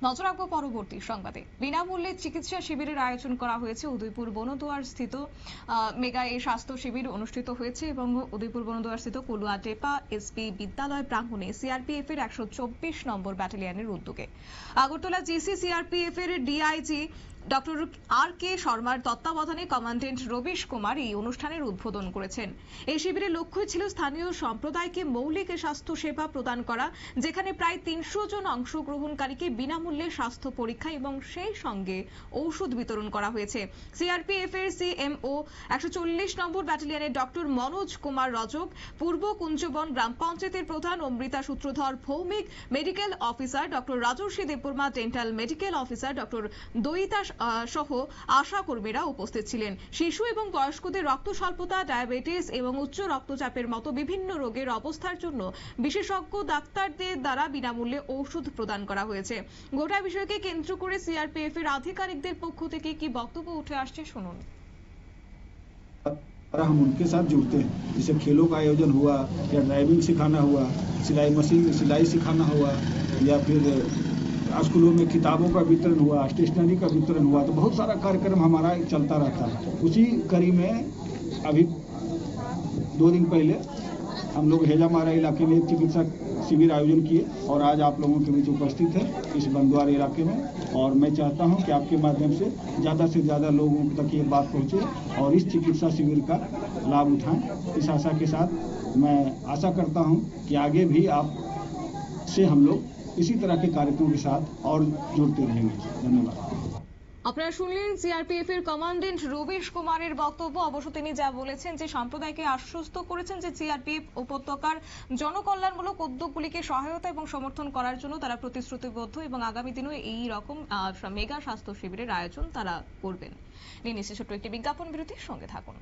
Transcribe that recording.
নজর রাখবো পরবর্তী সংবাদে। বিনামূল্যে চিকিৎসা শিবিরের আয়োজন করা হয়েছে উদয়পুর বনদুয়ার স্থিত মেগা এই স্বাস্থ্য শিবির অনুষ্ঠিত হয়েছে এবং উদয়পুর বনদুয়ার স্থিত কলুয়া টেপা এসপি বিদ্যালয় প্রাঙ্গণে সিআরপিএফ এর 124 নম্বর ব্যাটালিয়নের উদ্যোগে আগরতলা জিসি সিআরপিএফ এর ডিআইজি ডক্টর আর কে শর্মার তত্ত্বাবধানে কমান্ডেন্ট রবিশ কুমার এই অনুষ্ঠানের উদ্বোধন করেছেন। এই শিবিরের লক্ষ্য ছিল স্থানীয় সম্প্রদায়কে মৌলিক স্বাস্থ্য সেবা প্রদান করা, যেখানে প্রায় 300 জন অংশগ্রহণকারীকে বিনামূল্যে স্বাস্থ্য পরীক্ষা এবং সেই সঙ্গে ঔষধ বিতরণ করা হয়েছে। সিআরপিএফ এর সিএমও 140 নম্বর ব্যাটালিয়নের ডক্টর মনোজ কুমার রজক, পূর্ব কুঞ্জবন গ্রাম পঞ্চায়েতের প্রধান Amrita Sutradhar Bhowmik, medical officer doctor Rajarshi Debbarma, dental medical officer doctor Dayita সহ আশা কর্মীরা উপস্থিত ছিলেন। শিশু এবং বয়স্কদের রক্ত স্বল্পতা, ডায়াবেটিস এবং উচ্চ রক্তচাপের মতো বিভিন্ন রোগের অবস্থার জন্য বিশেষজ্ঞ ডাক্তারদের দ্বারা বিনামূল্যে ঔষধ প্রদান করা হয়েছে। গোটা বিষয়কে কেন্দ্র করে সিআরপিএফ এর আধিকারিকদের পক্ষ থেকে কি বক্তব্য উঠে আসছে শুনুন। हम उनके साथ जुड़ते हैं, जैसे खेलों का आयोजन हुआ या ड्राइविंग सिखाना हुआ, सिलाई मशीन सिलाई सिखाना हुआ, या फिर स्कूलों में किताबों का वितरण हुआ, स्टेशनरी का वितरण हुआ, तो बहुत सारा कार्यक्रम हमारा चलता रहता है। उसी कड़ी में अभी 2 दिन पहले हम लोग हेजामारा इलाके में एक चिकित्सा शिविर आयोजन किए और आज आप लोगों के बीच उपस्थित है इस बंदवार इलाके में। और मैं चाहता हूं कि आपके माध्यम से ज़्यादा लोगों तक ये बात पहुंचे और इस चिकित्सा शिविर का लाभ उठाएं। इस आशा के साथ मैं आशा करता हूं कि आगे भी आप से हम लोग इसी तरह के कार्यक्रमों के साथ और जुड़ते रहेंगे। धन्यवाद। আপনারা শুনলেন সিআরপিএফ এর কমান্ডেন্ট রবিশ কুমারের বক্তব্য। অবশ্য তিনি যা বলেছেন যে সম্প্রদায়কে আশ্বস্ত করেছেন যে সিআরপিএফ উপত্যকার জনকল্যাণমূলক উদ্যোগগুলিকে সহায়তা এবং সমর্থন করার জন্য তারা প্রতিশ্রুতিবদ্ধ এবং আগামী দিনেও এই রকম মেগা স্বাস্থ্য শিবিরের আয়োজন তারা করবেন। নিয়ে নিচ্ছে ছোট্ট একটি বিজ্ঞাপন বিরতির সঙ্গে থাকুন।